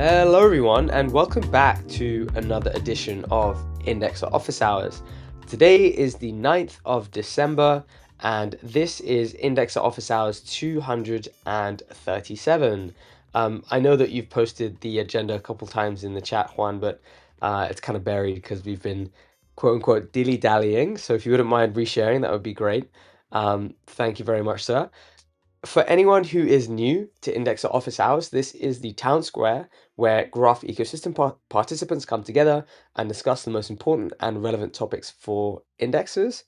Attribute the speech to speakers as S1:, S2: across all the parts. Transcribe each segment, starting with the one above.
S1: Hello everyone and welcome back to another edition of Indexer Office Hours. Today is the 9th of December and this is Indexer Office Hours 237. I know that you've posted the agenda a couple times in the chat, Juan, but it's kind of buried because we've been quote unquote dilly-dallying. So if you wouldn't mind resharing, that would be great. Thank you very much, sir. For anyone who is new to Indexer Office Hours, this is the town square where graph ecosystem participants come together and discuss the most important and relevant topics for indexers.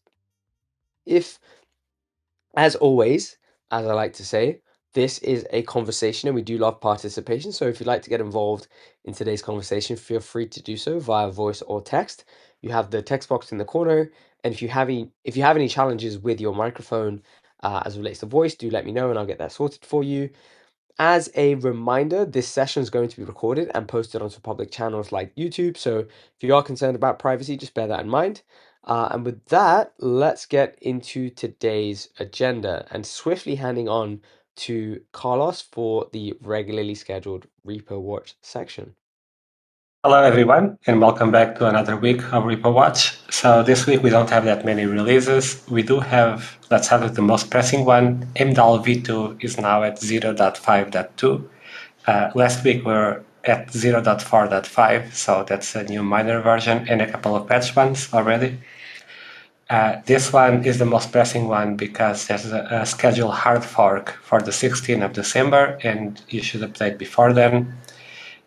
S1: As always, as I like to say, this is a conversation and we do love participation. So if you'd like to get involved in today's conversation, feel free to do so via voice or text. You have the text box in the corner. And if you have any challenges with your microphone as it relates to voice, do let me know and I'll get that sorted for you. As a reminder, this session is going to be recorded and posted onto public channels like YouTube. So if you are concerned about privacy, just bear that in mind. And with that, let's get into today's agenda and swiftly handing on to Carlos for the regularly scheduled Repo Watch section.
S2: Hello everyone, and welcome back to another week of Repo Watch. So this week we don't have that many releases. We do have, let's start with the most pressing one. 𝗨𝗀𝗂 v2 is now at 0.5.2. Last week we were at 0.4.5, so that's a new minor version and a couple of patch ones already. This one is the most pressing one because there's a scheduled hard fork for the 16th of December, and you should update before then.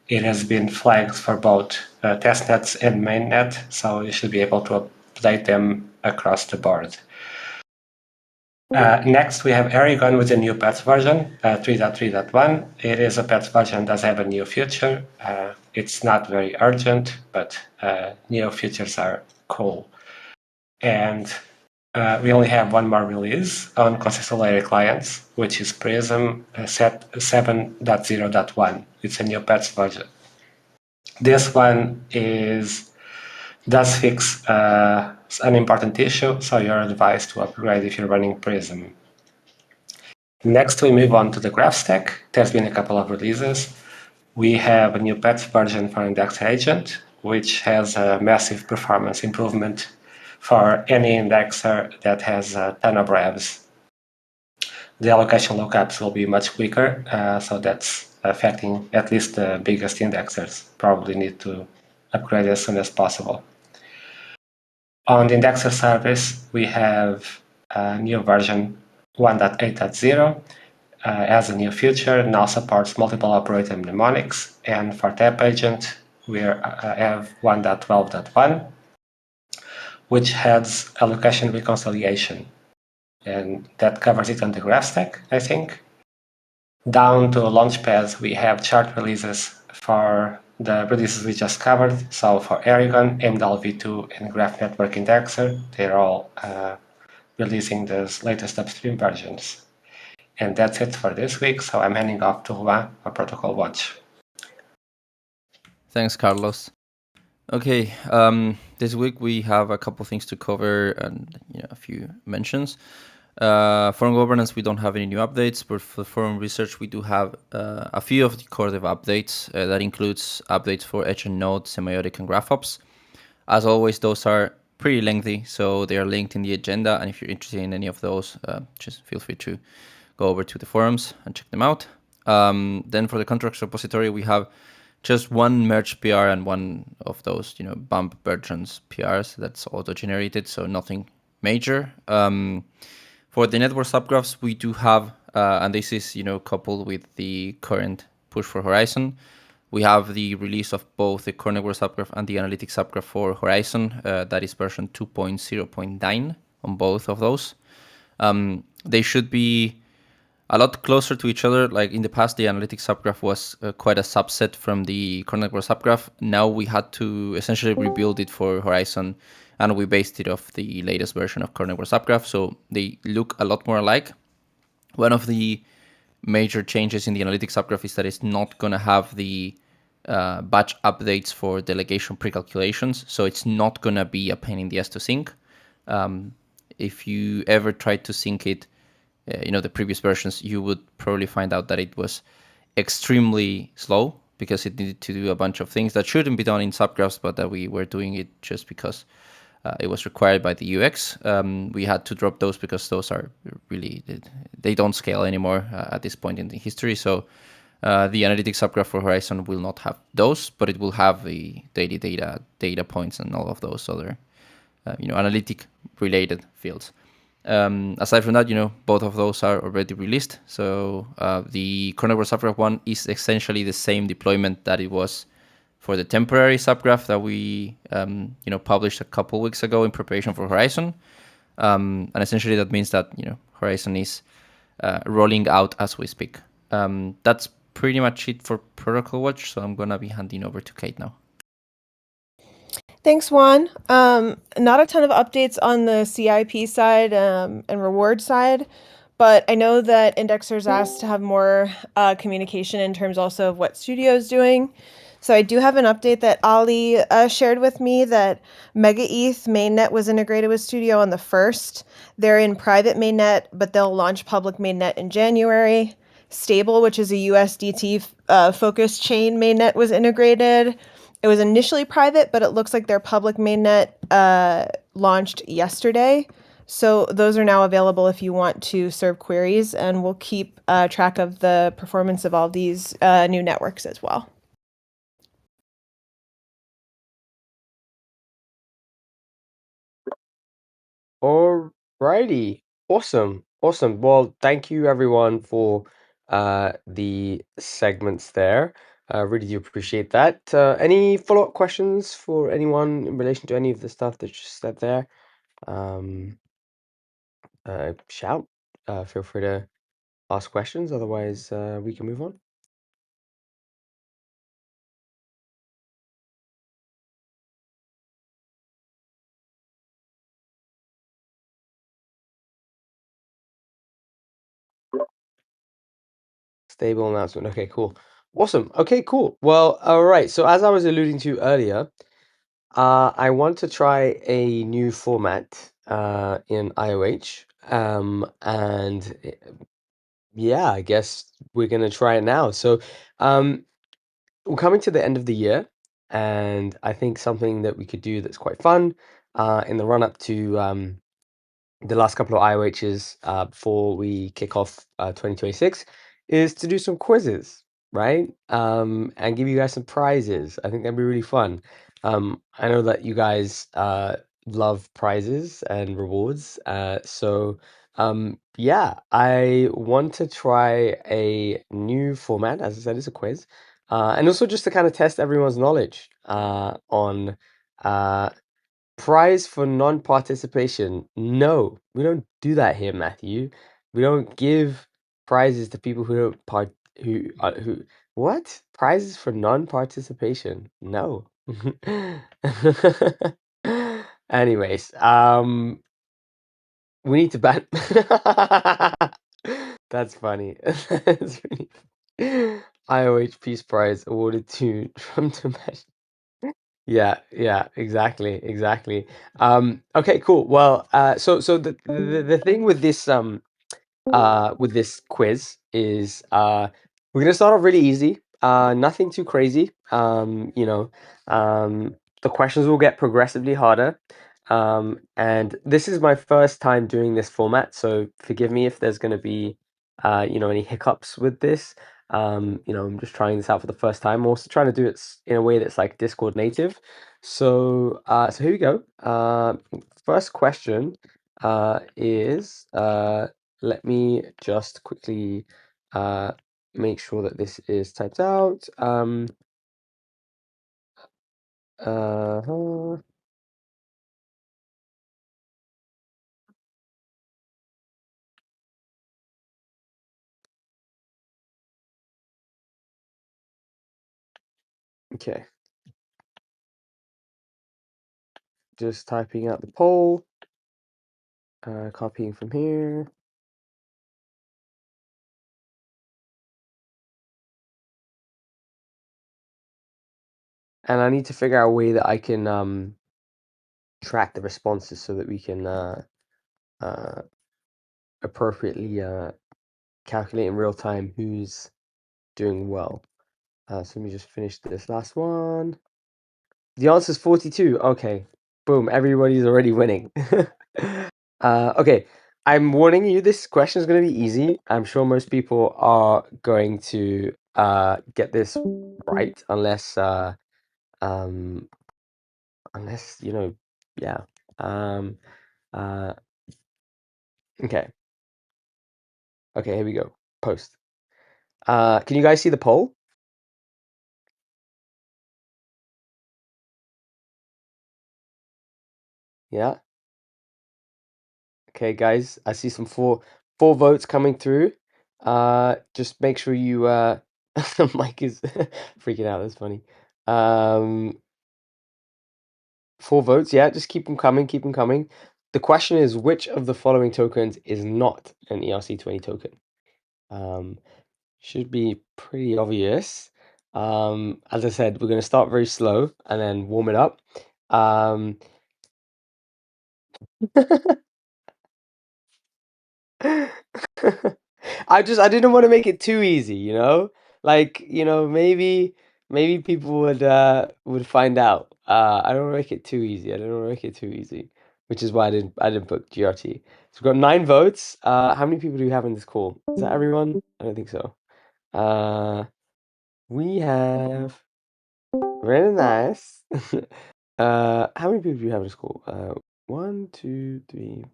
S2: It has been flagged for both testnets and mainnet, so you should be able to update them across the board. Next, we have 𝗨𝗀𝗃𝗀 with a new patch version, 3.3.1. It is a patch version that does have a new feature. It's not very urgent, but new features are cool. And we only have one more release on consistent layer clients, which is Prism 7.0.1. It's a new patch version. This one does fix an important issue, so you're advised to upgrade if you're running Prism. Next, we move on to the graph stack. There's been a couple of releases. We have a new patch version for Indexer Agent, which has a massive performance improvement for any indexer that has a ton of revs. The allocation lookups will be much quicker, so that's affecting at least the biggest indexers. Probably need to upgrade as soon as possible. On the indexer service, we have a new version 1.8.0. As a new feature, now supports multiple operator mnemonics, and for tap agent, we have 1.12.1, which has allocation reconciliation, and that covers it on the graph stack, I think. Down to Launchpad, we have chart releases for the releases we just covered. So for 𝗨𝗃𝗀, 𝗨𝗀𝗃 v2, and Graph Network Indexer, they're all releasing the latest upstream versions. And that's it for this week. So I'm handing off to Juan for Protocol Watch.
S3: Thanks, Carlos. Okay, this week we have a couple things to cover and a few mentions. Forum governance, we don't have any new updates, but for forum research, we do have a few of the core dev updates. That includes updates for Edge and Node, semiotic, and GraphOps. As always, those are pretty lengthy, so they are linked in the agenda. And if you're interested in any of those, just feel free to go over to the forums and check them out. Then for the contracts repository, we have just one merge PR and one of those, bump versions PRs that's auto-generated, so nothing major. For the network subgraphs, we do have, and this is, coupled with the current push for Horizon, we have the release of both the core network subgraph and the analytics subgraph for Horizon. That is version 2.0.9 on both of those. They should be a lot closer to each other. Like in the past, the analytics subgraph was quite a subset from the core network subgraph. Now we had to essentially rebuild it for Horizon, and we based it off the latest version of core network subgraph, so they look a lot more alike. One of the major changes in the analytics subgraph is that it's not going to have the batch updates for delegation pre-calculations, so it's not going to be a pain in the ass to sync. If you ever tried to sync it, the previous versions, you would probably find out that it was extremely slow. because it needed to do a bunch of things that shouldn't be done in subgraphs, but that we were doing it just because it was required by the UX. We had to drop those because those are really, they don't scale anymore at this point in the history. So the analytics subgraph for Horizon will not have those, but it will have the daily data points and all of those other analytic related fields. Aside from that, both of those are already released. So the kernel subgraph one is essentially the same deployment that it was for the temporary subgraph that we published a couple weeks ago in preparation for Horizon. And essentially that means that Horizon is rolling out as we speak. That's pretty much it for Protocol Watch. So I'm gonna be handing over to Kate now.
S4: Thanks, Juan. Not a ton of updates on the CIP side and reward side, but I know that indexers asked to have more communication in terms also of what Studio is doing. So I do have an update that Ali shared with me that MegaETH mainnet was integrated with Studio on the 1st. They're in private mainnet, but they'll launch public mainnet in January. Stable, which is a USDT focused chain mainnet, was integrated. It was initially private, but it looks like their public mainnet launched yesterday. So those are now available if you want to serve queries, and we'll keep track of the performance of all these new networks as well.
S1: Alrighty, awesome. Well, thank you everyone for the segments there. Really do appreciate that. Any follow-up questions for anyone in relation to any of the stuff that you said there? Shout. Feel free to ask questions. Otherwise, we can move on. Stable announcement. Okay, cool. Awesome. Okay, cool. Well, all right. So as I was alluding to earlier, I want to try a new format in IOH. And yeah, I guess we're gonna try it now. So we're coming to the end of the year, and I think something that we could do that's quite fun in the run up to the last couple of IOHs before we kick off 2026 is to do some quizzes, right? And give you guys some prizes. I think that'd be really fun. I know that you guys love prizes and rewards. So yeah, I want to try a new format. As I said, it's a quiz. And also just to kind of test everyone's knowledge on prize for non-participation. No, we don't do that here, Matthew. We don't give prizes to people who don't who what? Prizes for non-participation? No. Anyways, we need to ban. That's funny. That's funny. IOH Peace Prize awarded to Trump to yeah, exactly. Okay, cool. Well, so the thing with this quiz is we're gonna start off really easy. Nothing too crazy. The questions will get progressively harder. And this is my first time doing this format, so forgive me if there's gonna be any hiccups with this. I'm just trying this out for the first time. I'm also trying to do it in a way that's like Discord native. So here we go. First question is let me just quickly make sure that this is typed out. Uh-huh. Okay. Just typing out the poll. Copying from here. And I need to figure out a way that I can track the responses so that we can appropriately calculate in real time who's doing well. So let me just finish this last one. The answer is 42. Okay. Boom. Everybody's already winning. Okay. I'm warning you, this question is going to be easy. I'm sure most people are going to get this right um, unless, yeah. Uh, okay. Okay, here we go. Post. Can you guys see the poll? Yeah. Okay, guys, I see some four votes coming through. Just make sure you Mike is freaking out. That's funny. 4 votes. Yeah, just keep them coming. Keep them coming. The question is, which of the following tokens is not an ERC20 token? Should be pretty obvious. As I said, we're going to start very slow and then warm it up. I didn't want to make it too easy, Like, maybe people would find out. I don't want to make it too easy. I don't want to make it too easy, which is why I didn't put GRT. So we've got 9 votes. How many people do we have in this call? Is that everyone? I don't think so. We have very nice. How many people do you have in this call? 1, 2, 3,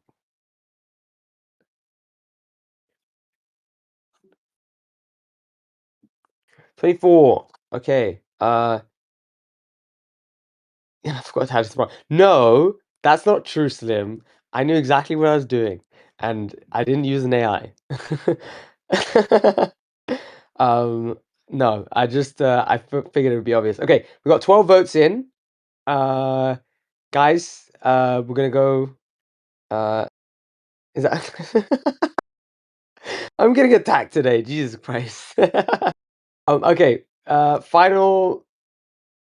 S1: 24. Okay. Yeah, I forgot how to spell. No, that's not true, Slim. I knew exactly what I was doing, and I didn't use an AI. Um, no, I just figured it would be obvious. Okay, we got 12 votes in. Guys, we're gonna go. Is that? I'm getting attacked today. Jesus Christ. Okay. Final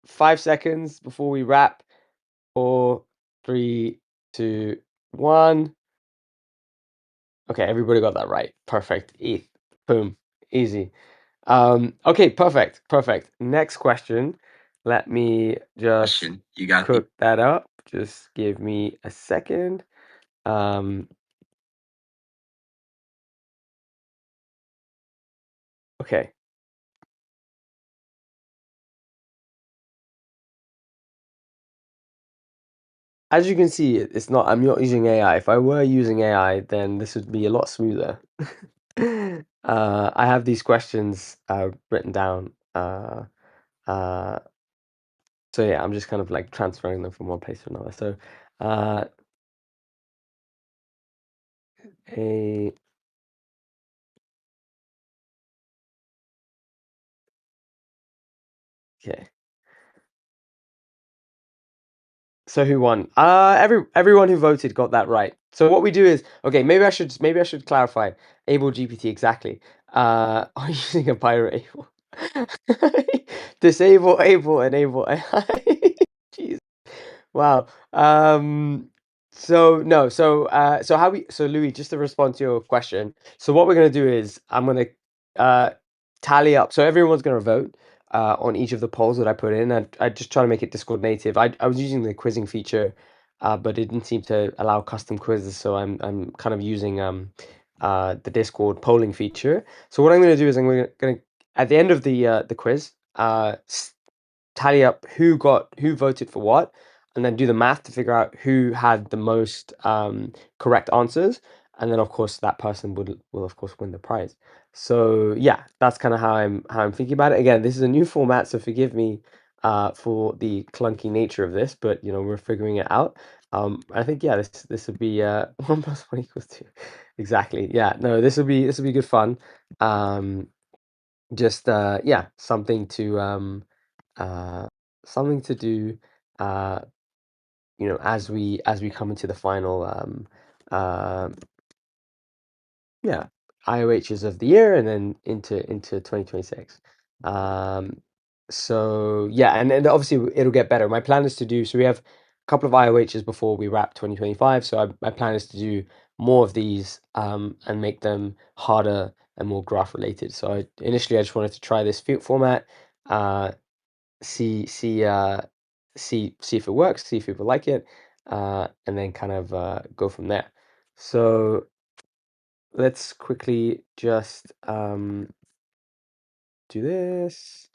S1: 5 seconds before we wrap. 4, 3, 2, 1. Okay, everybody got that right. Perfect. ETH. Boom. Easy. Okay, perfect. Perfect. Next question. Let me just cook that up. Just give me a second. Okay. As you can see, I'm not using AI. If I were using AI, then this would be a lot smoother. I have these questions written down. So yeah, I'm just kind of like transferring them from one place to another. So a okay. So who won? Everyone who voted got that right. So what we do is, okay, maybe I should clarify. 𝗨𝗀𝗲𝗂 exactly. Are you using a pirate able? Disable, able, enable AI. Jeez. Wow. So no, so Louis, just to respond to your question. So what we're gonna do is I'm gonna tally up. So everyone's gonna vote on each of the polls that I put in. And I just try to make it Discord native. I was using the quizzing feature, but it didn't seem to allow custom quizzes. So I'm kind of using the Discord polling feature. So what I'm gonna do is I'm gonna at the end of the quiz tally up who voted for what, and then do the math to figure out who had the most correct answers, and then of course that person will of course win the prize. So yeah, that's kind of how I'm thinking about it. Again, this is a new format, so forgive me for the clunky nature of this, but we're figuring it out. I think yeah, this would be 1 plus 1 equals 2. Exactly. Yeah. No, this will be good fun. Just yeah, something to do as we come into the final yeah, IOHs of the year and then into 2026. So yeah, and obviously it'll get better. My plan is to do, so we have a couple of IOHs before we wrap 2025. So my plan is to do more of these and make them harder and more graph related. So initially I just wanted to try this format. see if it works, see if people like it, and then kind of go from there. So let's quickly just do this.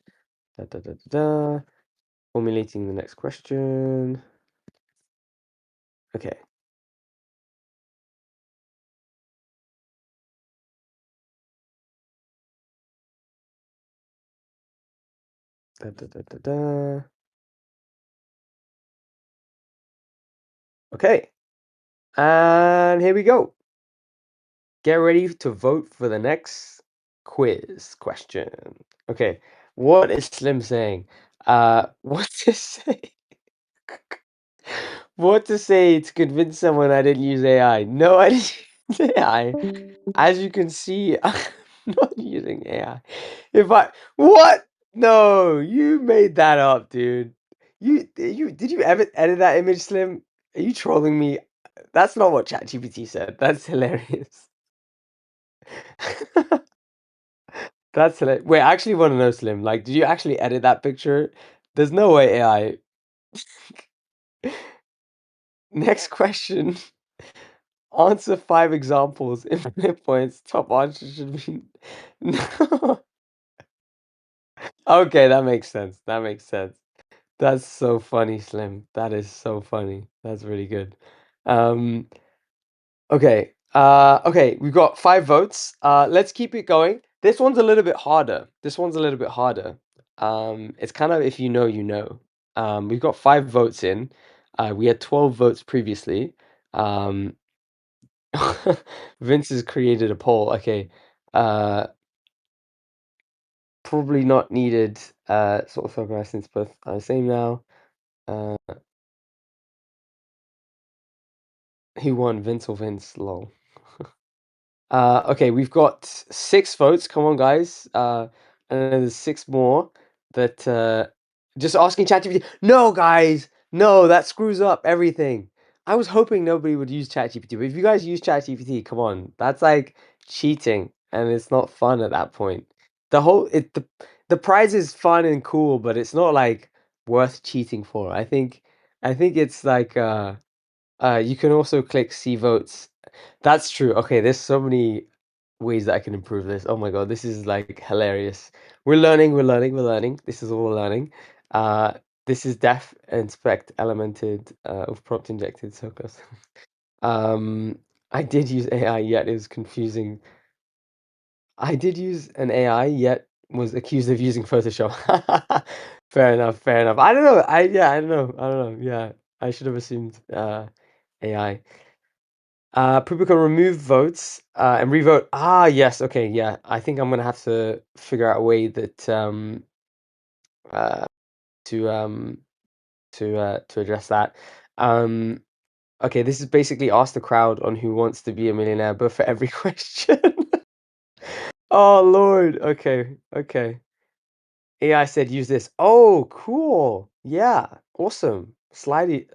S1: Formulating the next question. Okay. Okay. And here we go. Get ready to vote for the next quiz question. Okay. What is Slim saying? What to say? What to say to convince someone I didn't use AI? No, I didn't use AI. As you can see, I'm not using AI. What? No, you made that up, dude. Did you ever edit that image, Slim? Are you trolling me? That's not what ChatGPT said. That's hilarious. That's hilarious. Wait, I actually want to know, Slim. Like, did you actually edit that picture? There's no way AI. Next question. Answer 5 examples. Infinite points. Top answer should be no. Okay, that makes sense. That makes sense. That's so funny, Slim. That is so funny. That's really good. Okay. Okay, we've got 5 votes. Let's keep it going. This one's a little bit harder. This one's a little bit harder. It's kind of if you know, you know. We've got 5 votes in. We had 12 votes previously. Vince has created a poll. Okay. Probably not needed. Sort of focus since both are the same now. Who won, Vince or Vince? Lol. Okay, we've got 6 votes. Come on, guys. And then there's 6 more that just asking ChatGPT. No, guys, no, that screws up everything. I was hoping nobody would use ChatGPT, but if you guys use ChatGPT, come on, that's like cheating, and it's not fun at that point. The prize is fun and cool, but it's not like worth cheating for. I think it's like you can also click see votes. That's true. Okay, there's so many ways that I can improve this. Oh my god, this is like hilarious. We're learning, we're learning, we're learning. This is all we're learning. This is def inspect elemented of prompt injected so close. I did use AI, yet it was confusing. I did use an AI, yet was accused of using Photoshop. Fair enough, fair enough. I don't know. I don't know. I don't know. Yeah, I should have assumed AI. People can remove votes and revote. Ah, yes. Okay, yeah. I think I'm gonna have to figure out a way that uh, to address that. Okay, this is basically ask the crowd on who wants to be a millionaire, but for every question. Oh Lord. Okay, okay. AI said use this. Oh, cool. Yeah, awesome. Slidey.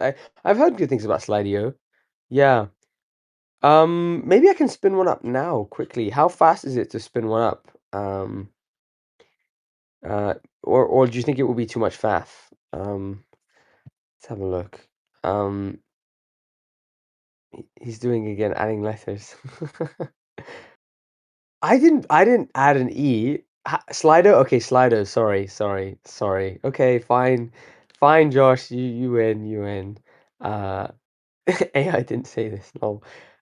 S1: I've heard good things about Slidey. Yeah. Maybe I can spin one up now quickly. How fast is it to spin one up? Or do you think it will be too much faff? Let's have a look. He's doing again, adding letters. I didn't add an E. Slido? Okay, Slido. Sorry. Okay, fine. Fine, Josh. You win. You win. AI didn't say this. No.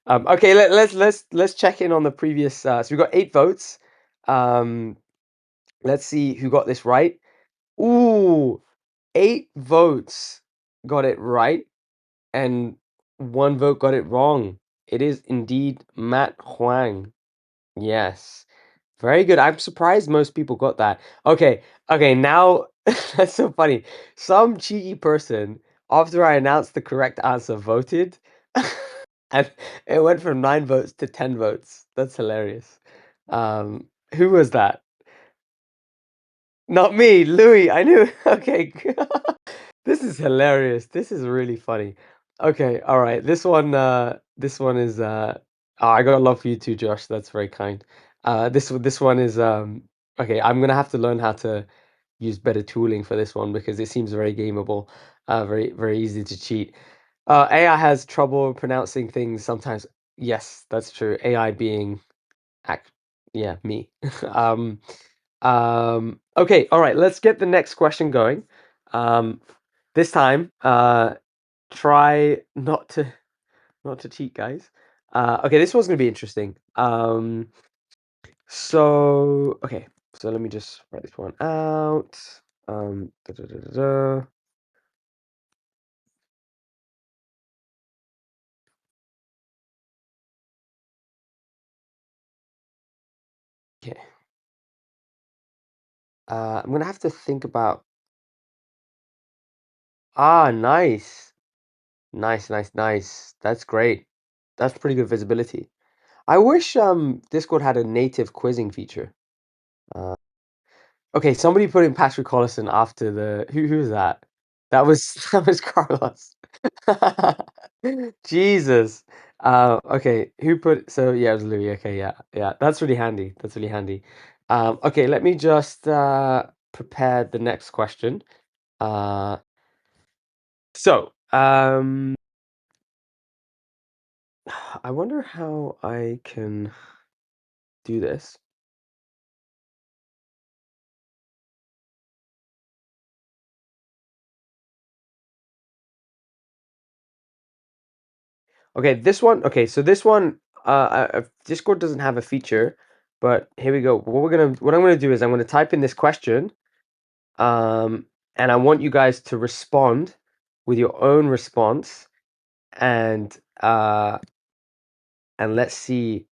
S1: Okay, let's check in on the previous. So we got 8 votes. Let's see who got this right. Ooh, 8 votes got it right, and 1 vote got it wrong. It is indeed Matt Huang. Yes. Very good. I'm surprised most people got that. Okay, now that's so funny. Some cheeky person, after I announced the correct answer, voted, and it went from 9 votes to 10 votes. That's hilarious. Who was that? Not me, Louis. I knew. Okay. This is hilarious. This is really funny. Okay, all right. This one is oh, I got a love for you too, Josh. That's very kind. This one is okay, I'm gonna have to learn how to use better tooling for this one because it seems very gameable, very very easy to cheat. AI has trouble pronouncing things sometimes. Yes, that's true. AI being, yeah, me. Okay, all right. Let's get the next question going. This time, try not to cheat, guys. Okay, this one's gonna be interesting. Okay, so let me just write this one out. Da, da, da, da, da. Okay. I'm gonna have to think about. Nice, nice, nice, nice. That's great. That's pretty good visibility. I wish Discord had a native quizzing feature. Okay, somebody put in Patrick Collison after the who was that? That was that was Carlos. Jesus. Okay, who put yeah, it was Louis. Okay, yeah, yeah. That's really handy. That's really handy. Okay, let me just prepare the next question. Uh so I wonder how I can do this. Okay, this one. Okay, so this one, Discord doesn't have a feature, but here we go. What I'm gonna do is I'm gonna type in this question, and I want you guys to respond with your own response, and let's see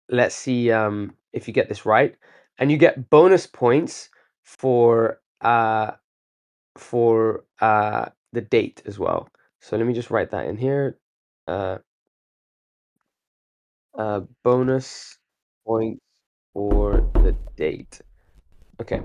S1: if you get this right, and you get bonus points for the date as well. So let me just write that in here. Bonus points for the date. Okay.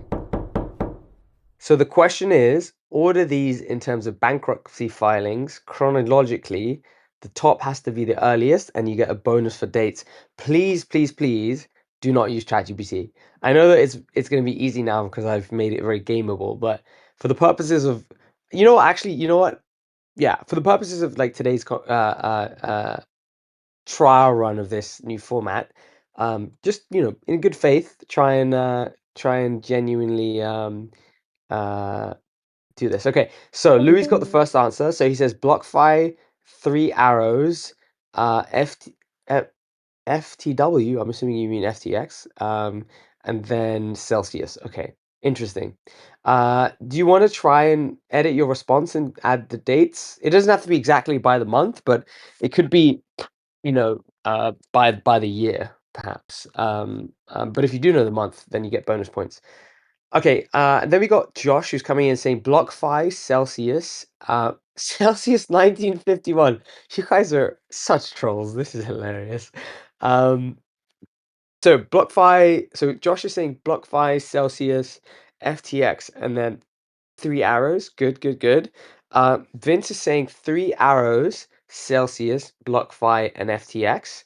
S1: So the question is, order these in terms of bankruptcy filings chronologically. The top has to be the earliest, and you get a bonus for dates. Please, please, please do not use ChatGPT. I know that it's going to be easy now because I've made it very gameable, but for the purposes of, actually, you know what? Yeah, for the purposes of like today's trial run of this new format, just in good faith, try and genuinely do this. Okay, so Louis got the first answer. So he says BlockFi, 3 arrows, FTW. I'm assuming you mean FTX, and then Celsius. Okay, interesting. Do you want to try and edit your response and add the dates? It doesn't have to be exactly by the month, but it could be by the year, perhaps. But if you do know the month, then you get bonus points. Okay, and then we got Josh who's coming in saying BlockFi Celsius, Celsius 1951. You guys are such trolls. This is hilarious. So BlockFi. So Josh is saying BlockFi Celsius, FTX, and then 3 arrows. Good, good, good. Vince is saying 3 arrows, Celsius, BlockFi, and FTX.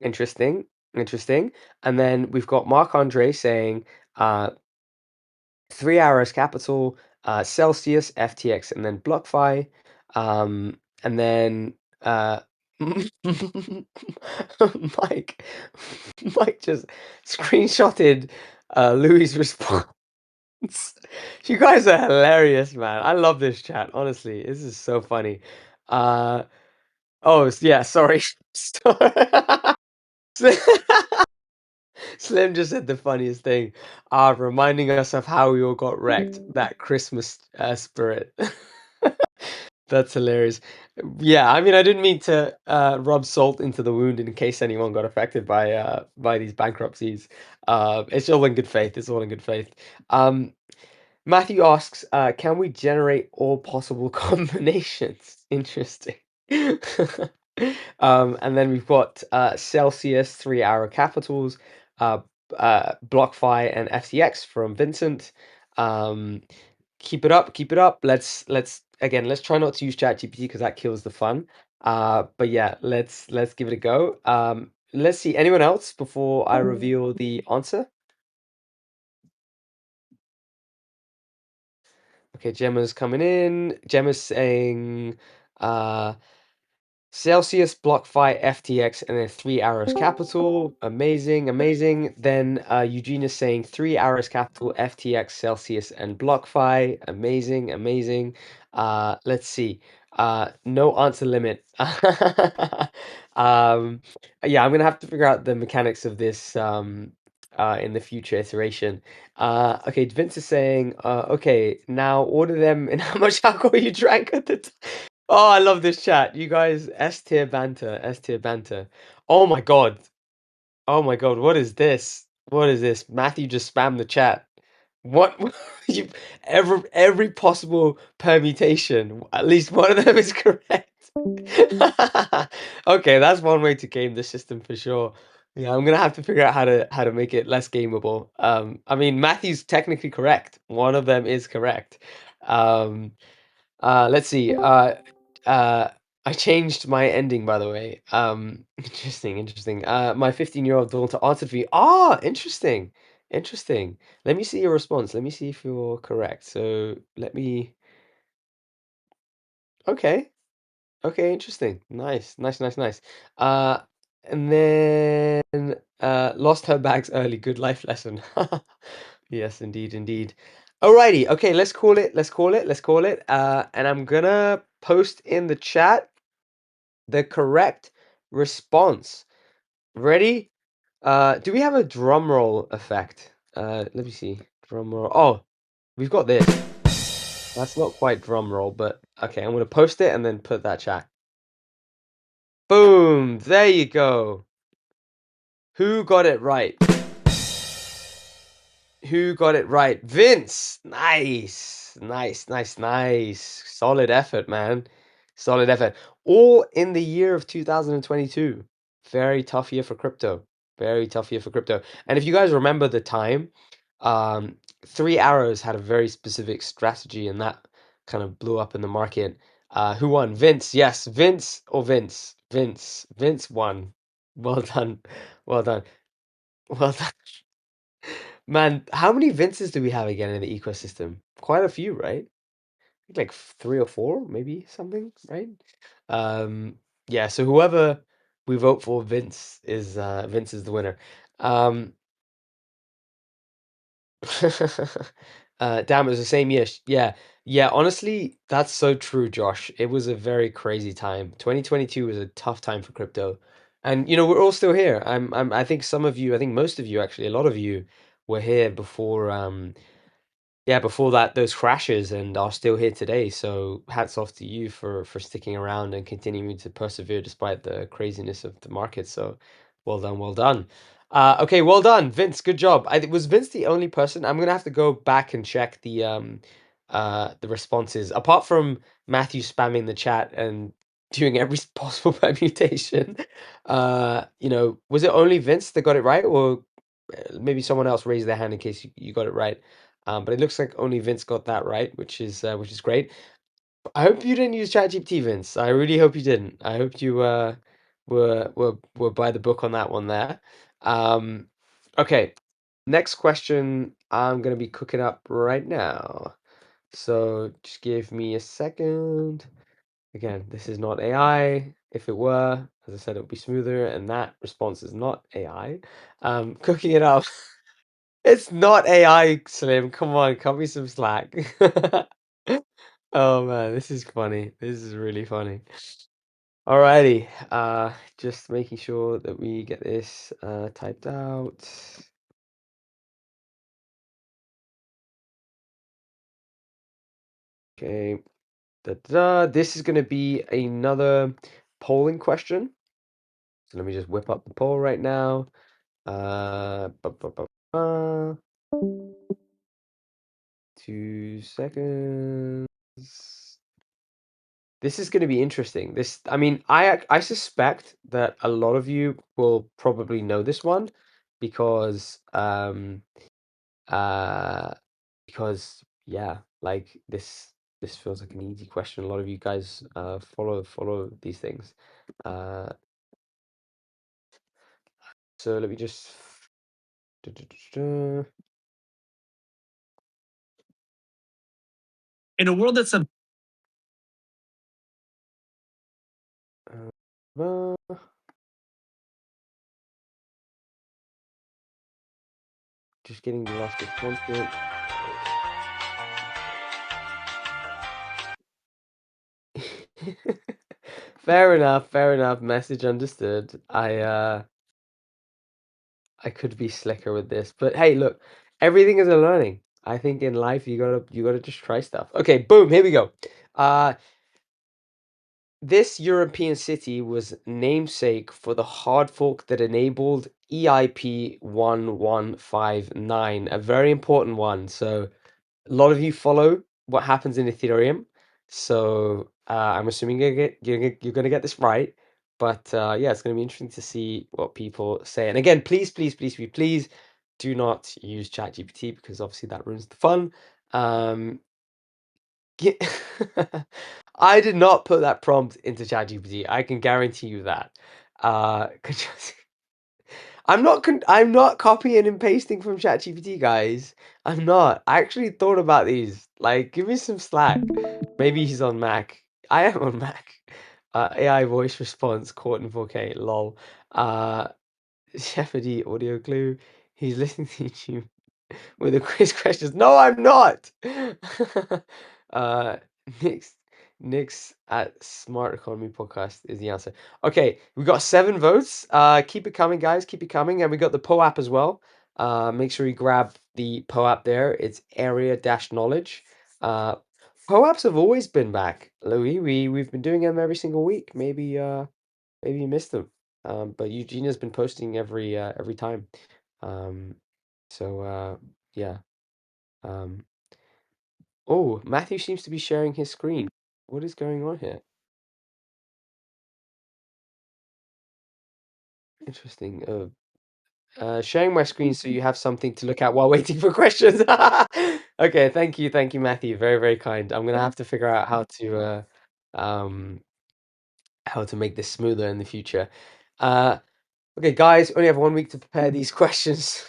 S1: Interesting, interesting. And then we've got Mark Andre saying 3 arrows capital, Celsius, FTX, and then BlockFi. And then Mike Mike just screenshotted Louis' response. You guys are hilarious, man. I love this chat. Honestly, this is so funny. Oh yeah, sorry. Slim just said the funniest thing, reminding us of how we all got wrecked. That Christmas spirit. That's hilarious. Yeah, I mean, I didn't mean to rub salt into the wound in case anyone got affected by these bankruptcies. It's all in good faith. It's all in good faith. Matthew asks, can we generate all possible combinations? Interesting. And then we've got Celsius, 3 arrow capitals, BlockFi, and FTX from Vincent. Keep it up, keep it up. Let's try not to use ChatGPT because that kills the fun. But yeah, let's give it a go. Let's see. Anyone else before I reveal the answer? Okay, Gemma's coming in. Gemma's saying Celsius, BlockFi, FTX, and then 3 Arrows Capital. Amazing, amazing. Then Eugene is saying 3 Arrows Capital, FTX, Celsius, and BlockFi. Amazing, amazing. Let's see. No answer limit. Yeah, I'm gonna have to figure out the mechanics of this in the future iteration. Okay, Vince is saying, okay, now order them in how much alcohol you drank at the time. Oh, I love this chat. You guys, S tier banter, S tier banter. Oh my god. Oh my god, what is this? What is this? Matthew just spammed the chat. What you every possible permutation, at least one of them is correct. Okay, that's one way to game the system for sure. Yeah, I'm gonna have to figure out how to make it less gameable. I mean, Matthew's technically correct. One of them is correct. Let's see. I changed my ending, by the way. Interesting, interesting. My 15-year-old daughter answered me. Ah, interesting, interesting. Let me see your response. Let me see if you're correct. So let me. Okay, okay, interesting. Nice, nice, nice, nice. Uh, and then lost her bags early. Good life lesson. Yes, indeed, indeed. Alrighty, okay, let's call it, let's call it, let's call it. And I'm gonna post in the chat the correct response. Ready? Do we have a drum roll effect? Let me see. Drum roll. Oh, we've got this. That's not quite drum roll, but okay, I'm gonna post it and then put that chat. Boom! There you go. Who got it right? Who got it right? Vince! Nice! Nice, nice, nice. Solid effort, man. Solid effort. All in the year of 2022. Very tough year for crypto. Very tough year for crypto. And if you guys remember the time, 3 Arrows had a very specific strategy and that kind of blew up in the market. Who won? Vince. Yes, Vince or Vince? Vince. Vince won. Well done. Well done. Well done. Man, how many Vinces do we have again in the ecosystem? Quite a few, right? Like 3 or 4, maybe something, right? Yeah, so whoever we vote for, Vince is the winner. Damn, it was the same year. Yeah, yeah, honestly, that's so true, Josh. It was a very crazy time. 2022 was a tough time for crypto. And we're all still here. I think some of you, I think most of you actually, a lot of you were here before yeah, before that, those crashes and are still here today. So hats off to you for sticking around and continuing to persevere despite the craziness of the market. So well done, well done. Okay, well done, Vince. Good job. Was Vince the only person? I'm gonna have to go back and check the responses. Apart from Matthew spamming the chat and doing every possible permutation, was it only Vince that got it right, or maybe someone else raised their hand in case you got it right? But it looks like only Vince got that right, which is great. I hope you didn't use ChatGPT, Vince. I really hope you didn't. I hope you were by the book on that one there. Okay, next question I'm gonna be cooking up right now. So just give me a second. Again, this is not AI. If it were, as I said, it would be smoother, and that response is not AI. Cooking it up. It's not AI, Slim. Come on, cut me some slack. Oh man, this is funny. This is really funny. Alrighty, just making sure that we get this typed out. Okay, This is going to be another polling question. So let me just whip up the poll right now. Ba, ba, ba, ba. 2 seconds. This is going to be interesting. I mean, I suspect that a lot of you will probably know this one because uh because yeah, like this feels like an easy question. A lot of you guys follow these things. So let me just
S5: In a world that's
S1: just getting the last response to it. Fair enough, fair enough. Message understood. I could be slicker with this, but hey, look, everything is a learning. I think in life you gotta just try stuff. Okay, boom, here we go. This European city was namesake for the hard fork that enabled EIP 1159, a very important one. So a lot of you follow what happens in Ethereum, so I'm assuming you're gonna get this right. But yeah, it's gonna be interesting to see what people say. And again, please, please, please, please, please do not use ChatGPT because obviously that ruins the fun. Ge- I did not put that prompt into ChatGPT. I can guarantee you that. Could you- I'm not copying and pasting from ChatGPT, guys. I'm not. I actually thought about these. Like, give me some slack. Maybe he's on Mac. I am on Mac. AI voice response, 𝗨𝗀𝗃𝗀𝗀𝗀, lol. Shepherd audio glue. He's listening to YouTube with the quiz questions. No, I'm not. uh, Nick's Nick's at Smart Economy Podcast is the answer. Okay, we got 7 votes. Keep it coming, guys. Keep it coming, and we got the Poe app as well. Make sure you grab the Poe app there. It's area-knowledge. Poe apps have always been back, Louis. We've been doing them every single week. Maybe you missed them. But Eugenia's been posting every time. So yeah. Oh, Matthew seems to be sharing his screen. What is going on here? Interesting. Sharing my screen so you have something to look at while waiting for questions. Okay, thank you, Matthew. Very, very kind. I'm gonna have to figure out um how to make this smoother in the future. Okay, guys, only have 1 week to prepare these questions.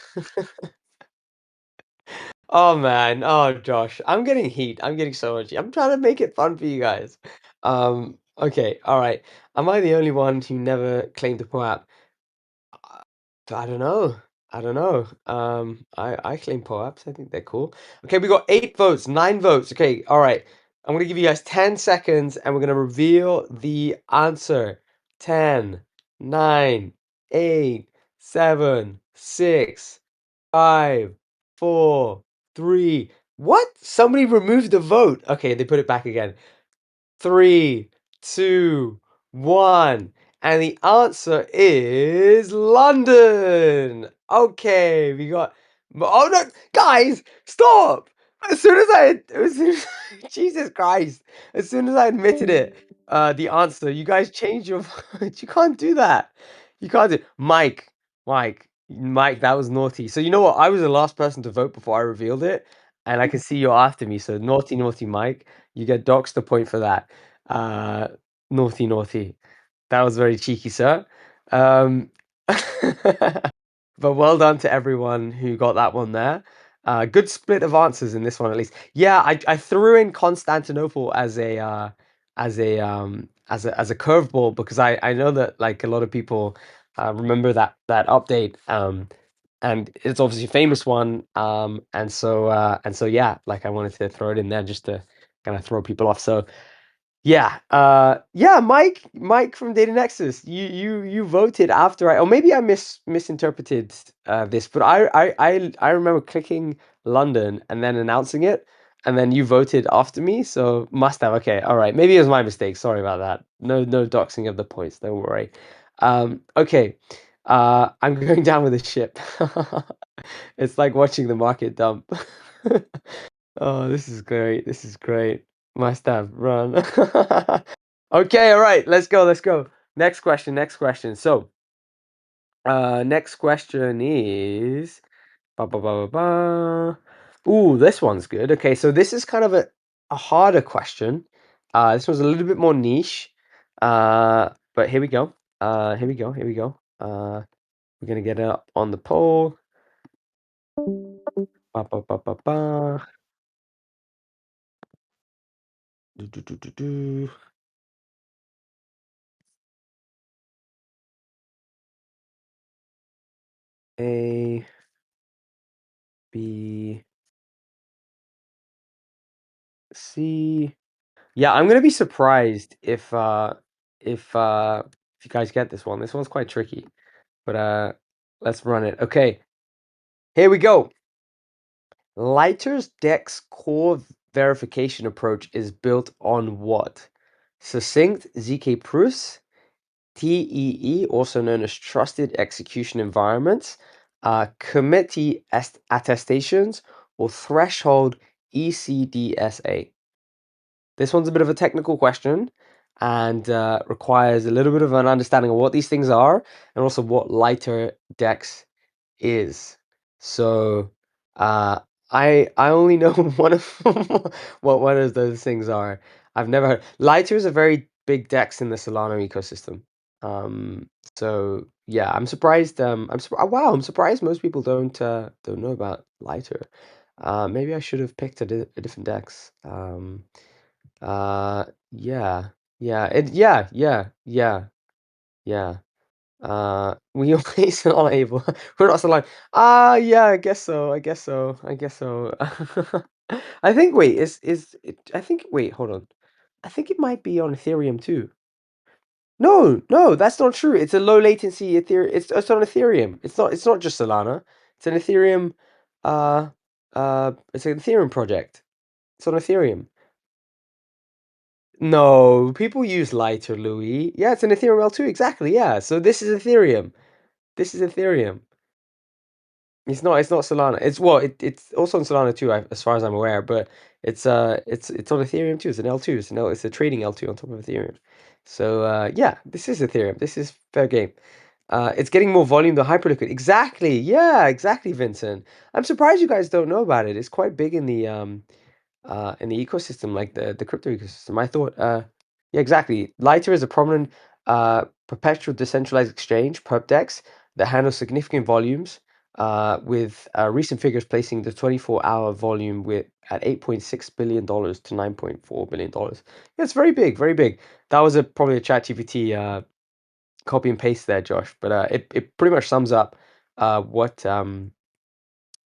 S1: Oh man, oh Josh, I'm getting heat. I'm getting so much heat. I'm trying to make it fun for you guys. Okay, all right. Am I the only one who never claimed a POAP? I don't know. I don't know. I claim POAPs. I think they're cool. Okay, we got 8 votes, 9 votes. Okay, all right. I'm gonna give you guys 10 seconds, and we're gonna reveal the answer. 10, 9, 8, 7, 6, 5, 4, 3. What? Somebody removed the vote. Okay, they put it back again. 3, 2, 1. And the answer is London. Okay, we got. Oh no, guys, stop! As soon as Jesus Christ, as soon as I admitted it, the answer, you guys changed your vote. You can't do that. You can't do. Mike, that was naughty. So you know what? I was the last person to vote before I revealed it, and I can see you're after me. So naughty, naughty, Mike. You get doxed a point for that. Uh, Naughty, naughty. That was very cheeky, sir. Um, but well done to everyone who got that one there. Good split of answers in this one, at least. Yeah, I threw in Constantinople as a curveball because I know that like a lot of people remember that update. And it's obviously a famous one. And so yeah, like I wanted to throw it in there just to kind of throw people off. So yeah, yeah, Mike from Data Nexus, you voted after or maybe I misinterpreted this, but I remember clicking London and then announcing it, and then you voted after me, so must have. Okay, all right, maybe it was my mistake. Sorry about that. No doxing of the points. Don't worry. Okay, I'm going down with a ship. It's like watching the market dump. Oh, this is great. This is great. Must have run. Okay, all right. Let's go. Let's go. Next question. Next question. So, next question is ba ba ba ba ba. Ooh, this one's good. Okay, so this is kind of a harder question. This one's a little bit more niche. But here we go. Here we go. Here we go. We're gonna get it up on the poll. Ba ba ba ba ba. A, B, C. Yeah, I'm gonna be surprised if you guys get this one. This one's quite tricky, but let's run it. Okay, here we go. Leiter's DEX core verification approach is built on what? Succinct ZK-proofs, TEE, also known as trusted execution environments, committee attestations, or threshold ECDSA. This one's a bit of a technical question and requires a little bit of an understanding of what these things are and also what Leiter DEX is. So I only know one of what one of those things are. I've never heard. Lighter is a very big DEX in the Solana ecosystem. So yeah, I'm surprised. Wow, I'm surprised most people don't know about Lighter. Maybe I should have picked a different DEX. Yeah, yeah. We always not able. We're not so like, yeah, I guess so. I guess so. I guess so. I think. Wait, is it? I think. Wait, hold on. I think it might be on Ethereum too. No, no, that's not true. It's a low latency Ethereum. It's on Ethereum. It's not just Solana. It's an Ethereum. It's an Ethereum project. It's on Ethereum. No, people use Lighter, Louis. Yeah, it's an Ethereum L2. Exactly. Yeah. So this is Ethereum. This is Ethereum. It's not Solana. It's also on Solana too, as far as I'm aware, but it's on Ethereum too. It's an L2. It's a trading L2 on top of Ethereum. So yeah, this is Ethereum. This is fair game. It's getting more volume than Hyperliquid. Exactly. Yeah, exactly, Vincent. I'm surprised you guys don't know about it. It's quite big in the ecosystem, like the crypto ecosystem. I thought, yeah, exactly. Lighter is a prominent perpetual decentralized exchange, perpdex, that handles significant volumes, with recent figures placing the 24-hour volume at $8.6 billion to $9.4 billion. Yeah, it's very big, very big. That was probably a ChatGPT copy and paste there, Josh, but it pretty much sums up what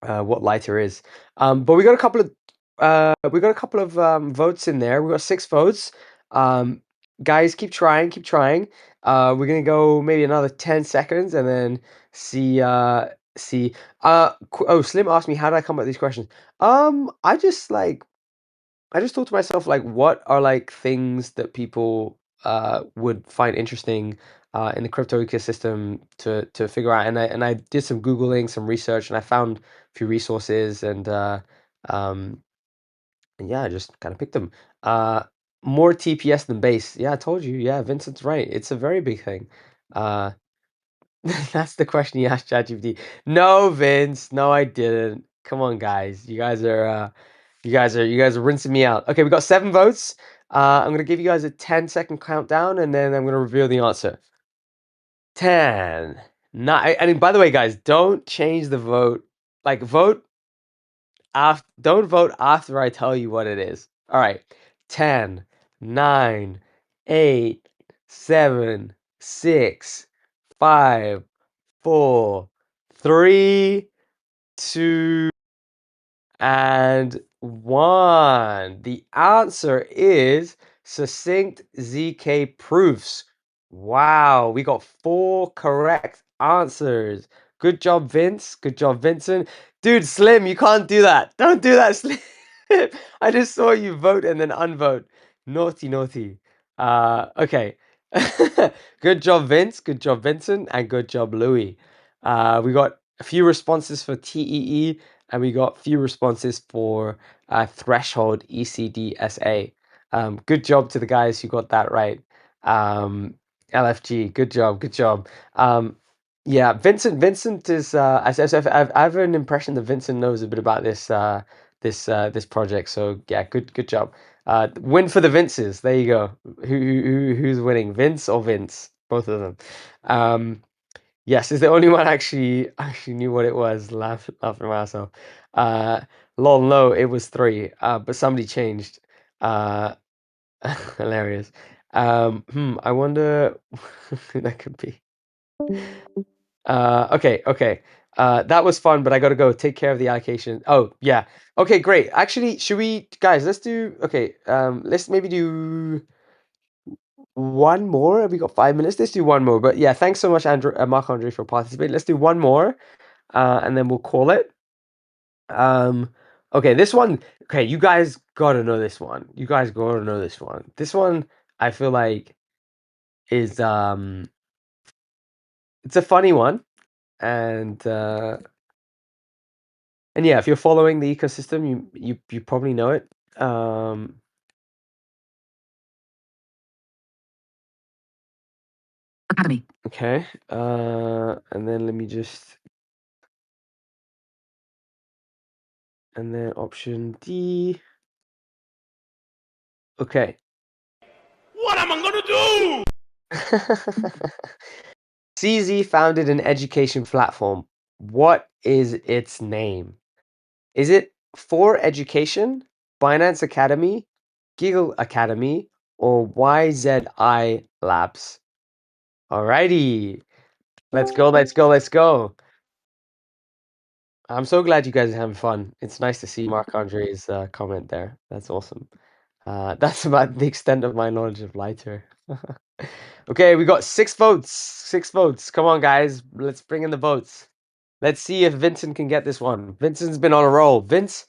S1: Lighter is. But we got a couple of votes in there. We got 6 votes. Guys, keep trying, keep trying. We're gonna go maybe another 10 seconds and then see. Oh, Slim asked me how did I come up with these questions. I just thought to myself, like, what are like things that people would find interesting in the crypto ecosystem to figure out, and I did some Googling, some research, and I found a few resources, um, and yeah, I just kind of picked them. More TPS than base. Yeah, I told you. Yeah, Vincent's right. It's a very big thing. Uh, that's the question he asked ChatGPT. No, Vince. No, I didn't. Come on, guys. You guys are rinsing me out. Okay, we got 7 votes. I'm gonna give you guys a 10-second countdown, and then I'm gonna reveal the answer. 10, 9. And by the way, guys, don't change the vote. Like, don't vote after I tell you what it is. All right. 10, 9, 8, 7, 6, 5, 4, 3, 2, and 1. The answer is succinct ZK proofs. Wow, we got 4 correct answers. Good job, Vince. Good job, Vincent. Dude, Slim, you can't do that. Don't do that, Slim. I just saw you vote and then unvote. Naughty, naughty. Okay. Good job, Vince. Good job, Vincent. And good job, Louis. We got a few responses for TEE, and we got few responses for threshold ECDSA. Good job to the guys who got that right. LFG, good job, good job. Yeah, Vincent is. I have an impression that Vincent knows a bit about this project. So yeah, good job. Win for the Vinces. There you go. Who's winning, Vince or Vince? Both of them. Yes, is the only one actually knew what it was. Laughing at myself. Lol, no, it was 3. But somebody changed. Hilarious. I wonder who that could be. Okay. That was fun, but I gotta go. Take care of the allocation. Oh, yeah. Okay, great. Actually, should we, guys, let's do, okay, let's maybe do one more. Have we got 5 minutes? Let's do one more. But yeah, thanks so much, Andrew, Marc-Andre, for participating. Let's do one more, and then we'll call it. Okay, this one. Okay, you guys gotta know this one. You guys gotta know this one. This one, I feel like, is it's a funny one, and yeah, if you're following the ecosystem, you probably know it. Academy. Okay, and then let me just, and then option D. Okay.
S5: What am I gonna do?
S1: CZ founded an education platform. What is its name? Is it For Education, Binance Academy, Giggle Academy, or YZI Labs? Alrighty. Let's go. I'm so glad you guys are having fun. It's nice to see Marc-Andre's comment there. That's awesome. That's about the extent of my knowledge of Lighter. Okay, we got 6 votes. 6 votes. Come on, guys. Let's bring in the votes. Let's see if Vincent can get this one. Vincent's been on a roll. Both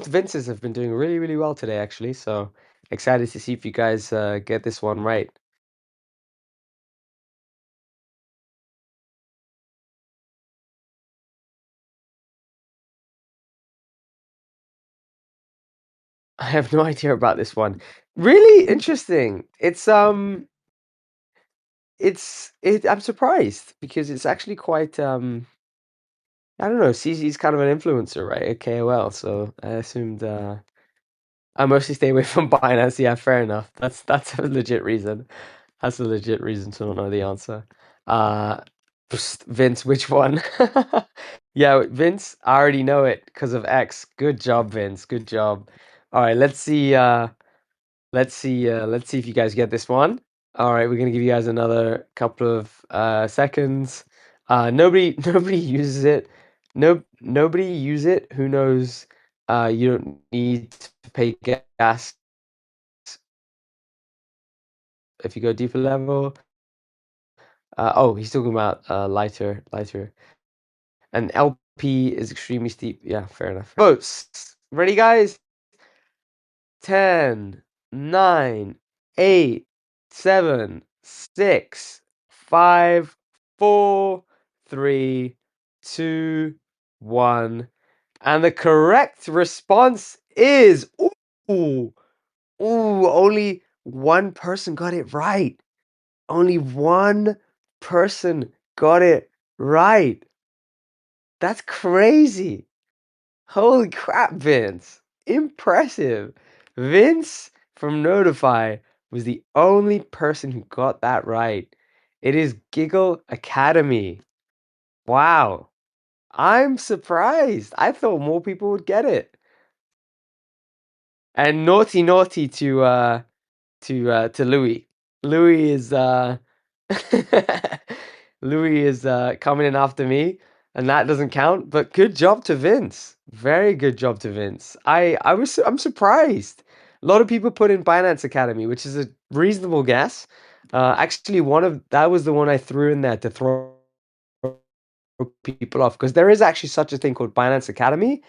S1: Vinces have been doing really, really well today, actually. So excited to see if you guys get this one right. I have no idea about this one. Really interesting. I'm surprised because it's actually quite I don't know, CZ's kind of an influencer, right? At KOL, so I assumed I mostly stay away from Binance. Yeah, fair enough. That's a legit reason. That's a legit reason to not know the answer. Uh Vince, which one? Yeah, Vince, I already know it because of X. Good job, Vince. Good job. All right, let's see let's see if you guys get this one. All right, we're gonna give you guys another couple of seconds. Nobody uses it. Nobody use it. Who knows? You don't need to pay gas if you go deeper level. Oh, he's talking about lighter. And LP is extremely steep. Yeah, fair enough. Votes. Ready, guys? 10, 9, 8, 7, 6, 5, 4, 3, 2, 1. And the correct response is ooh, only one person got it right. Only one person got it right. That's crazy. Holy crap, Vince. Impressive. Vince from Notify was the only person who got that right. It is Giggle Academy. Wow. I'm surprised. I thought more people would get it. And naughty to Louis. Louis is Louis is coming in after me, and that doesn't count. But good job to Vince. Very good job to Vince. I'm surprised. A lot of people put in Binance Academy, which is a reasonable guess. Actually, that was the one I threw in there to throw people off because there is actually such a thing called Binance Academy.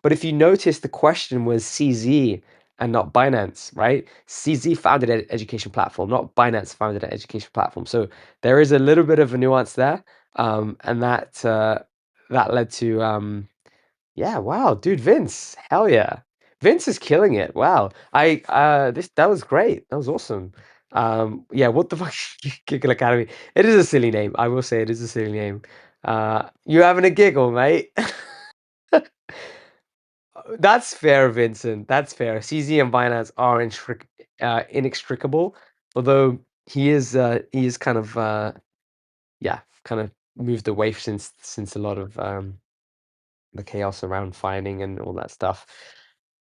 S1: But if you notice, the question was CZ and not Binance, right? CZ founded an education platform, not Binance founded an education platform. So there is a little bit of a nuance there, and that led to yeah, wow, dude, Vince, hell yeah, Vince is killing it. Wow, that was great, that was awesome. Yeah, what the fuck, Giggle Academy? It is a silly name. I will say it is a silly name. You having a giggle, mate? That's fair, Vincent. That's fair. CZ and Binance are inextricable, although he is kind of yeah, kind of moved away since a lot of the chaos around finding and all that stuff.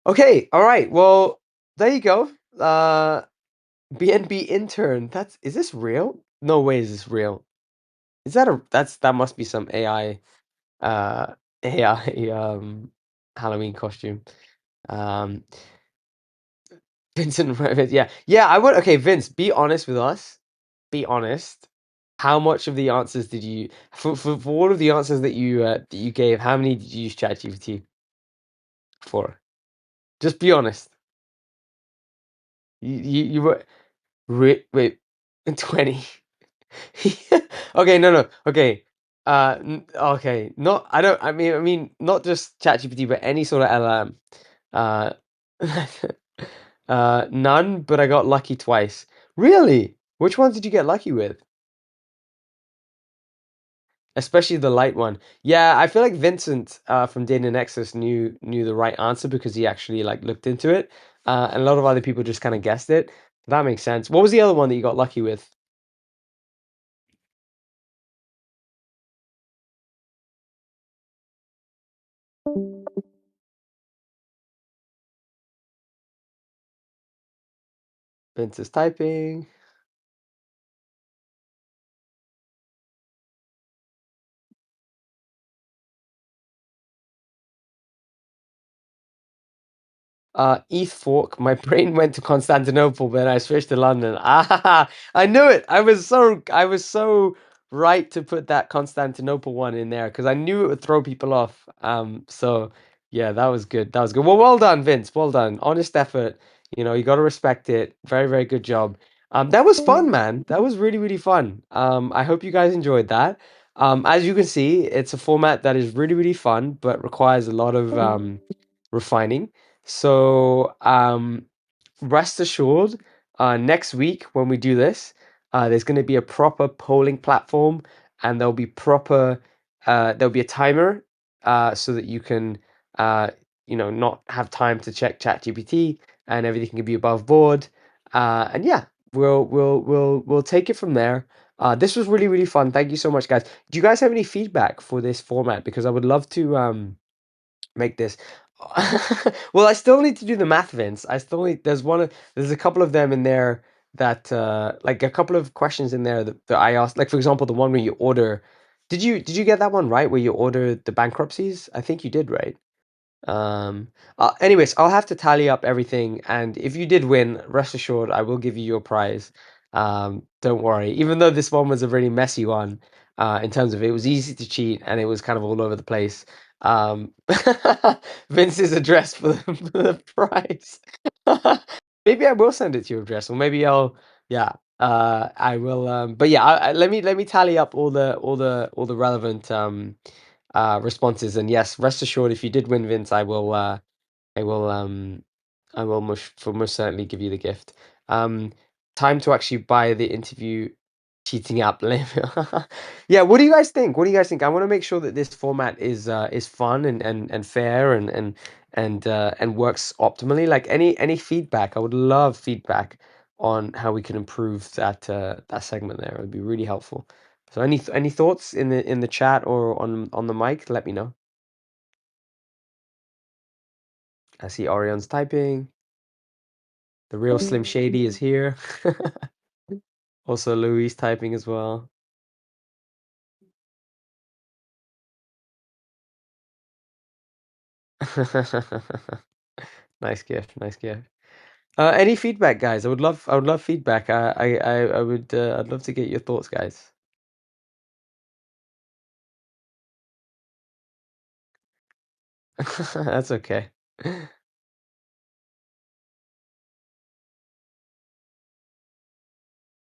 S1: Okay, all right. Well, there you go. BNB intern. Is this real? No way is this real. Is that must be some AI AI Halloween costume. Um Vincent Rabbit, yeah. Yeah, I would okay, Vince, be honest with us. Be honest. How much of the answers did you for all of the answers that you gave, how many did you use ChatGPT for? Just be honest. You were wait, 20. Okay, no. Okay. Okay. Not I mean not just ChatGPT, but any sort of LLM. Uh none, but I got lucky twice. Really? Which ones did you get lucky with? Especially the light one. Yeah, I feel like Vincent from Data Nexus knew the right answer because he actually like looked into it. And a lot of other people just kind of guessed it. That makes sense. What was the other one that you got lucky with? Vince is typing. ETH fork. My brain went to Constantinople, but I switched to London. Ah, I knew it. I was so right to put that Constantinople one in there because I knew it would throw people off. So yeah, that was good. That was good. Well done, Vince. Well done. Honest effort. You got to respect it. Very, very good job. That was fun, man. That was really, really fun. I hope you guys enjoyed that. As you can see, it's a format that is really, really fun, but requires a lot of refining. So rest assured, next week when we do this, there's going to be a proper polling platform, and there'll be a timer, so that you can not have time to check ChatGPT, and everything can be above board. And yeah, we'll take it from there. This was really, really fun. Thank you so much, guys. Do you guys have any feedback for this format? Because I would love to make this. Well, I still need to do the math, Vince. I still need. There's a couple of them in there that like a couple of questions in there that I asked. Like for example, the one where you order. Did you get that one right? Where you order the bankruptcies? I think you did, right? Anyways, I'll have to tally up everything, and if you did win, rest assured, I will give you your prize. Don't worry. Even though this one was a really messy one, in terms of it was easy to cheat and it was kind of all over the place. Um, Vince's address for the prize. Maybe I will send it to your address, or maybe yeah, I will. But yeah, let me tally up all the relevant responses. And yes, rest assured, if you did win, Vince, I will I will most certainly give you the gift. Time to actually buy the interview cheating app. Yeah, what do you guys think? What do you guys think? I want to make sure that this format is fun and fair and works optimally. Like any feedback, I would love feedback on how we can improve that segment there. It would be really helpful. So any thoughts in the chat or on the mic? Let me know. I see Orion's typing. The real Slim Shady is here. Also, Louis typing as well. Nice gift, nice gift. Any feedback, guys? I would love feedback. I'd love to get your thoughts, guys. That's okay.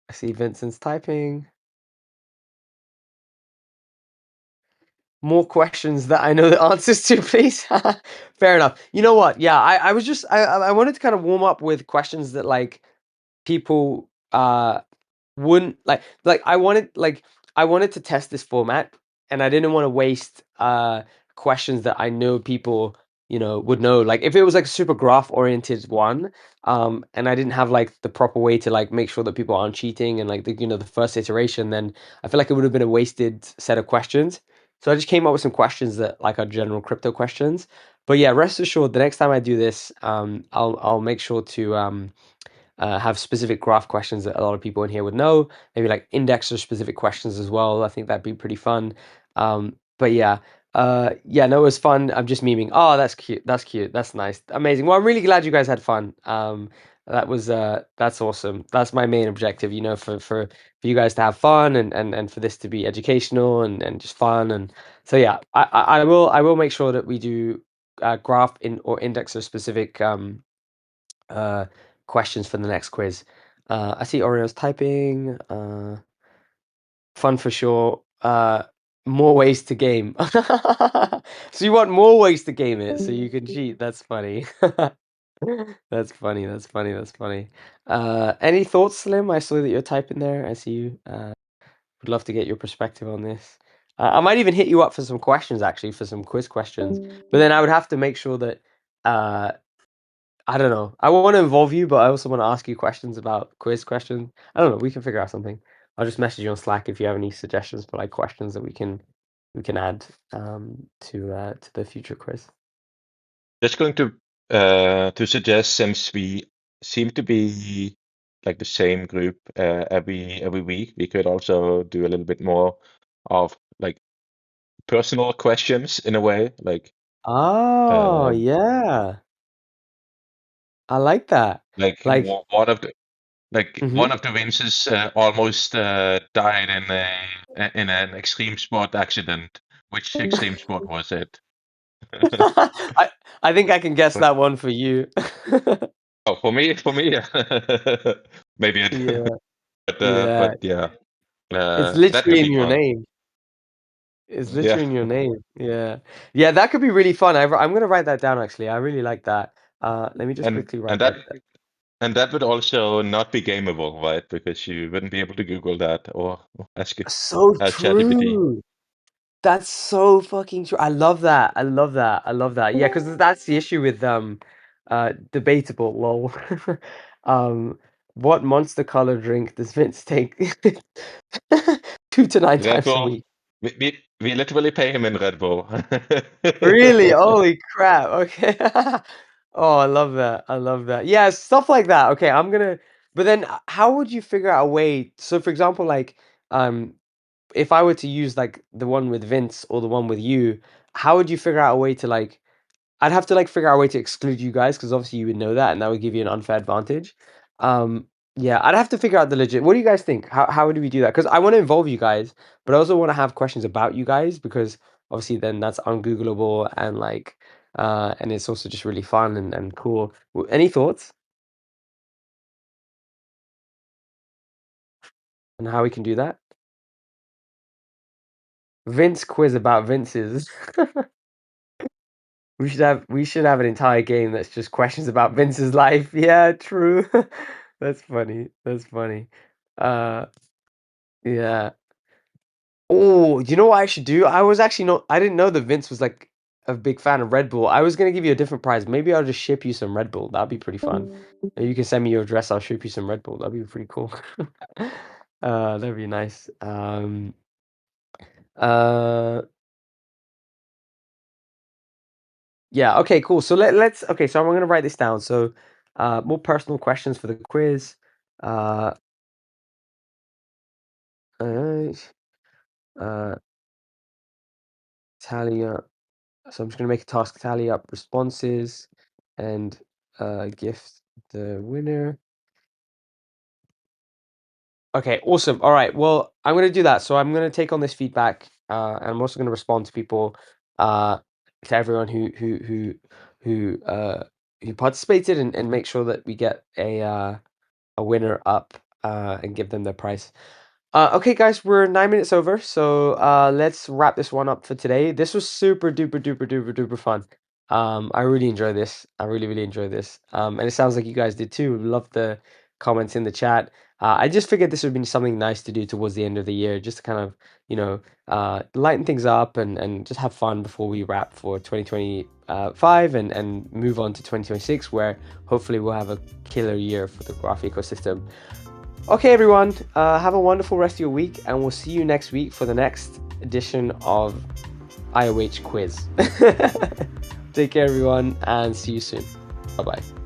S1: I see Vincent's typing. More questions that I know the answers to, please. Fair enough. You know what? Yeah, I was just I wanted to kind of warm up with questions that like people wouldn't like I wanted to test this format, and I didn't want to waste questions that I know people would know. Like if it was like a super graph oriented one, and I didn't have like the proper way to like make sure that people aren't cheating and like the first iteration, then I feel like it would have been a wasted set of questions. So I just came up with some questions that like are general crypto questions. But yeah, rest assured, the next time I do this, I'll make sure to have specific graph questions that a lot of people in here would know, maybe like indexer specific questions as well. I think that'd be pretty fun. But yeah, yeah, no, it was fun. I'm just memeing. Oh, that's cute. That's cute. That's nice. Amazing. Well, I'm really glad you guys had fun. That was that's awesome. That's my main objective, you know, for you guys to have fun and for this to be educational and just fun. And so yeah, I will make sure that we do graph in or indexer specific questions for the next quiz. I see Orio's typing. Fun for sure. More ways to game. So you want more ways to game it so you can cheat. That's funny. That's funny. That's funny. That's funny. Any thoughts, Slim? I saw that you're typing there. I see you. Would love to get your perspective on this. I might even hit you up for some questions, actually, for some quiz questions. But then I would have to make sure that I don't know. I want to involve you, but I also want to ask you questions about quiz questions. I don't know. We can figure out something. I'll just message you on Slack if you have any suggestions for like questions that we can add to the future quiz.
S6: Just going to suggest, since we seem to be like the same group every week, we could also do a little bit more of like personal questions in a way, like
S1: Oh, yeah. I like that. Like,
S6: one of the
S1: mhm.
S6: Vinces almost died in an extreme sport accident. Which extreme sport was it?
S1: I think I can guess that one for you.
S6: Oh, for me, maybe it,
S1: Yeah, yeah.
S6: but yeah,
S1: It's
S6: that could
S1: literally in
S6: be
S1: your
S6: fun.
S1: name. It's
S6: Yeah,
S1: literally in your name. Yeah. Yeah, that could be really fun. I'm gonna write that down actually. I really like that. Let me just
S6: and
S1: quickly write
S6: and
S1: that
S6: that
S1: down.
S6: and that would also not be gameable, right? Because you wouldn't be able to Google that or ask
S1: So
S6: ChatGPT.
S1: true. That's so fucking true. I love that. I love that. I love that. Yeah, because that's the issue with debatable, lol. What monster color drink does Vince take 2 to 9
S6: Red
S1: times a
S6: Bull,
S1: week?
S6: we literally pay him in Red Bull.
S1: Really? Holy crap. Okay. Oh, I love that. I love that. Yeah, stuff like that. Okay, but then how would you figure out a way? So for example, like if I were to use like the one with Vince or the one with you, how would you figure out a way to like I'd have to like figure out a way to exclude you guys because obviously you would know that and that would give you an unfair advantage. Yeah, I'd have to figure out the legit. What do you guys think? How would we do that? Because I want to involve you guys, but I also want to have questions about you guys because obviously then that's ungoogleable and like and it's also just really fun and cool. Any thoughts on how we can do that? Vince quiz about Vince's. We should have an entire game that's just questions about Vince's life. Yeah, true. That's funny. That's funny. Uh yeah. Oh, do you know what I should do? I was actually not I didn't know that Vince was like a big fan of Red Bull. I was gonna give you a different prize. Maybe I'll just ship you some Red Bull. That'd be pretty fun. Maybe you can send me your address, I'll ship you some Red Bull. That'd be pretty cool. That'd be nice. Uh Yeah, okay, cool. So let's okay, so I'm gonna write this down. So more personal questions for the quiz. Uh alright. Uh Tally up. So I'm just gonna make a task tally up responses and gift the winner. Okay, awesome. All right. Well, I'm gonna do that. So I'm gonna take on this feedback, and I'm also gonna respond to people, uh, to everyone who participated, and make sure that we get a winner up, and give them their prize. Okay, guys, we're 9 minutes over, so let's wrap this one up for today. This was super duper duper duper duper fun. I really enjoy this. I really really enjoy this. And it sounds like you guys did too. Love the comments in the chat. I just figured this would be something nice to do towards the end of the year, just to kind of lighten things up and just have fun before we wrap for 2025 and move on to 2026, where hopefully we'll have a killer year for the graph ecosystem. Okay, everyone, have a wonderful rest of your week, and we'll see you next week for the next edition of IOH Quiz. Take care, everyone, and see you soon. Bye-bye.